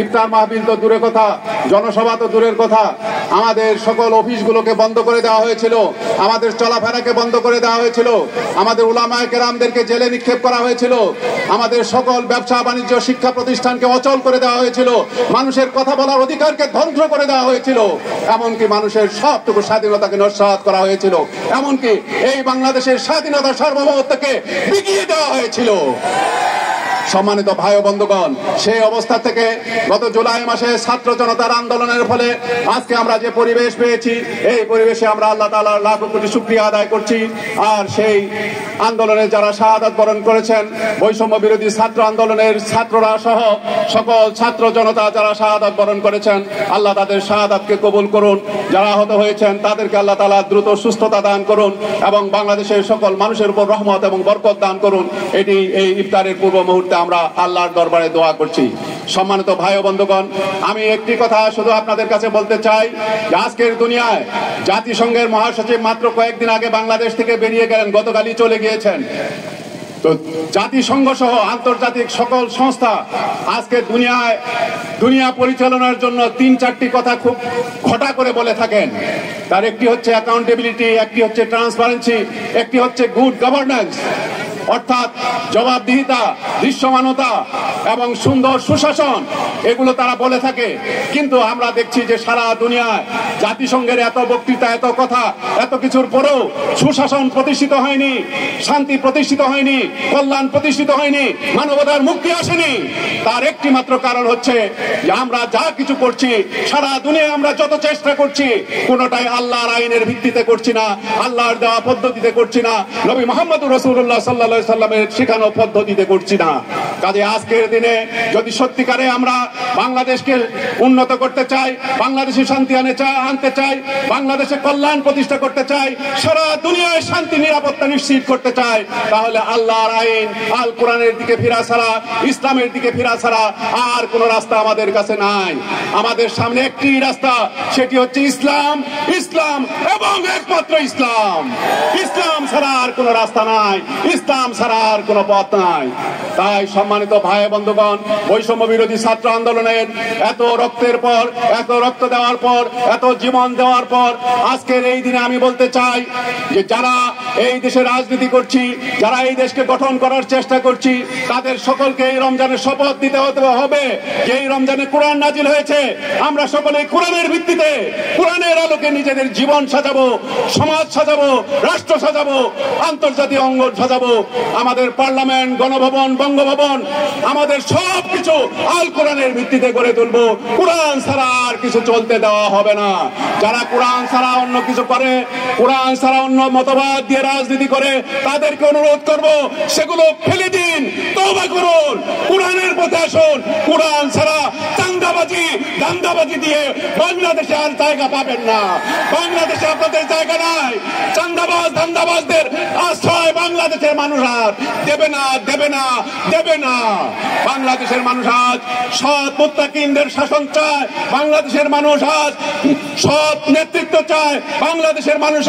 ইফতার মাহফিল তো দূরের কথা, জনসভা তো দূরের কথা, আমাদের সকল অফিসগুলোকে বন্ধ করে দেওয়া হয়েছিল, আমাদের চলাফেরাকে বন্ধ করে দেওয়া হয়েছিল, আমাদের উলামায়ে কেরামদেরকে জেলে নিক্ষেপ করা হয়েছিল, আমাদের সকল ব্যবসা বাণিজ্য শিক্ষা প্রতিষ্ঠানকে অচল করে দেওয়া হয়েছিল, মানুষের কথা বলার অধিকারকে ধ্বংস করে দেওয়া হয়েছিল, এমনকি মানুষের সবটুকু স্বাধীনতাকে নস্যাৎ করা হয়েছিল, এমনকি এই বাংলাদেশের স্বাধীনতা সার্বভৌমত্বকে বিকিয়ে দেওয়া হয়েছিল। সম্মানিত ভাই ও বন্ধুগণ, সেই অবস্থা থেকে গত জুলাই মাসে ছাত্র জনতার আন্দোলনের ফলে আজকে আমরা যে পরিবেশ পেয়েছি, এই পরিবেশে আমরা আল্লাহ তাআলার লাখ কোটি শুকরিয়া আদায় করছি। আর সেই আন্দোলনে যারা শাহাদাত বরণ করেছেন, বৈষম্য বিরোধী ছাত্র আন্দোলনের ছাত্ররা সহ সকল ছাত্র জনতা যারা শাহাদাত বরণ করেছেন, আল্লাহ তাদের শাহাদাতকে কবুল করুন। যারা আহত হয়েছেন তাদেরকে আল্লাহ তাআলা দ্রুত সুস্থতা দান করুন এবং বাংলাদেশের সকল মানুষের উপর রহমত এবং বরকত দান করুন। এটি এই ইফতারের পূর্ব মুহূর্তে আমরা আল্লাহর দরবারে দোয়া করছি। সম্মানিত ভাই ও বন্ধুগণ, আমি একটি কথা শুধু আপনাদের কাছে বলতে চাই যে আজকের দুনিয়ায় জাতিসংঘের মহাসচিব মাত্র কয়েকদিন আগে বাংলাদেশ থেকে বেরিয়ে গেলেন, গতকালই চলে গিয়েছেন। তো জাতিসংঘ সহ আন্তর্জাতিক সকল সংস্থা আজকে দুনিয়া পরিচালনার জন্য 3-4টি কথা খুব ঘটা করে বলে থাকেন। তার একটি হচ্ছে অ্যাকাউন্টেবিলিটি, একটি হচ্ছে ট্রান্সপারেন্সি, একটি হচ্ছে গুড গভর্নেন্স, অর্থাৎ জবাবদিহিতা, দৃশ্যমানতা এবং সুন্দর সুশাসন, এগুলো তারা বলে থাকে। কিন্তু আমরা দেখছি যে সারা দুনিয়ায় জাতিসংঘের এত বক্তৃতা, এত কথা, এত কিছুর পরেও সুশাসন প্রতিষ্ঠিত হয়নি, শান্তি প্রতিষ্ঠিত হয়নি, কল্যাণ প্রতিষ্ঠিত হয়নি, মানবতার মুক্তি আসেনি। তার একটি মাত্র কারণ হচ্ছে যে আমরা যা কিছু করছি, সারা দুনিয়ায় আমরা যত চেষ্টা করছি, কোনোটাই আল্লাহর আইনের ভিত্তিতে করছি না, আল্লাহর দেওয়া পদ্ধতিতে করছি না, নবী মুহাম্মদুর রাসূলুল্লাহ সাল্লাল্লাহু আলাইহি সাল্লামের শেখানো পদ্ধতিতে করছি না। কাজে আজকের দিনে যদি সত্যিকারে আমরা বাংলাদেশকে উন্নত করতে চাই, বাংলাদেশে শান্তি আনতে চাই, বাংলাদেশে কল্যাণ প্রতিষ্ঠা করতে চাই, সারা দুনিয়ায় শান্তি নিরাপত্তা নিশ্চিত করতে চাই, তাহলে আল্লাহর আইন আল কোরআনের দিকে ফিরা ছাড়া, ইসলামের দিকে ফিরা ছাড়া আর কোন রাস্তা আমাদের কাছে নাই। আমাদের সামনে একটি রাস্তা, সেটি হচ্ছে ইসলাম, ইসলাম এবং একমাত্র ইসলাম। ইসলাম ছাড়া আর কোন রাস্তা নাই, ইসলাম ছাড়া আর কোন পথ নাই। তাই সম্মানিত ভাই বন্ধুগণ, বৈষম্য বিরোধী ছাত্র আন্দোলনের এত রক্তের পর, এত রক্ত দেওয়ার পর, এত জীবন দেওয়ার পর আজকের এই দিনে আমি বলতে চাই যে যারা এই দেশে রাজনীতি করছি, যারা এই দেশকে গঠন করার চেষ্টা করছি, তাদের সকলকে এই রমজানের শপথ দিতে হবে যে এই রমজানে কোরআন নাজিল হয়েছে, আমরা সকলে কোরআনের ভিত্তিতে, কোরআনের আলোকে নিজেদের জীবন সাজাবো, সমাজ সাজাবো, রাষ্ট্র সাজাবো, আন্তর্জাতিক অঙ্গন সাজাবো, আমাদের পার্লামেন্ট, গণভবন, বঙ্গভবন, আমাদের সবকিছু আল কোরআনের ভিত্তিতে গড়ে তুলবো। কোরআন ছাড়া আর কিছু চলতে দেওয়া হবে না। যারা কোরআন ছাড়া অন্য কিছু করে, কোরআন ছাড়া অন্য মতবাদ দিয়ে রাজনীতি করে, তাদেরকে অনুরোধ করব সেগুলো ফেলে দিন, তওবা করুন, কোরআনের পথে আসুন। কোরআন ছাড়া দান্দাবাজি দিয়ে বাংলাদেশে আর জায়গা পাবেন না। বাংলাদেশে আপনাদের জায়গা নাই। চান্দাবাজ ধান্দাবাজদের আশ্রয় বাংলাদেশের মানুষ আর দেবে না, দেবে না, দেবে না। বাংলাদেশের মানুষ আজ সৎ মুত্তাকিনদের শাসন চায়, বাংলাদেশের মানুষ আজ সৎ নেতৃত্ব চায়, বাংলাদেশের মানুষ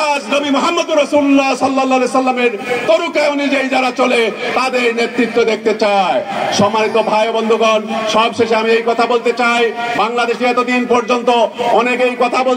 আজ নবী মুহাম্মদুর রাসূলুল্লাহ সাল্লাল্লাহু আলাইহি সাল্লামের তরিকা অনুযায়ী যারা চলে তাদের নেতৃত্ব দেখতে চায়। সম্মানিত ভাই বন্ধুগণ, সবশেষে আমি এই কথা বলতে চাই, বাংলাদেশে এতদিন পর্যন্ত অনেকেই কথা বলতে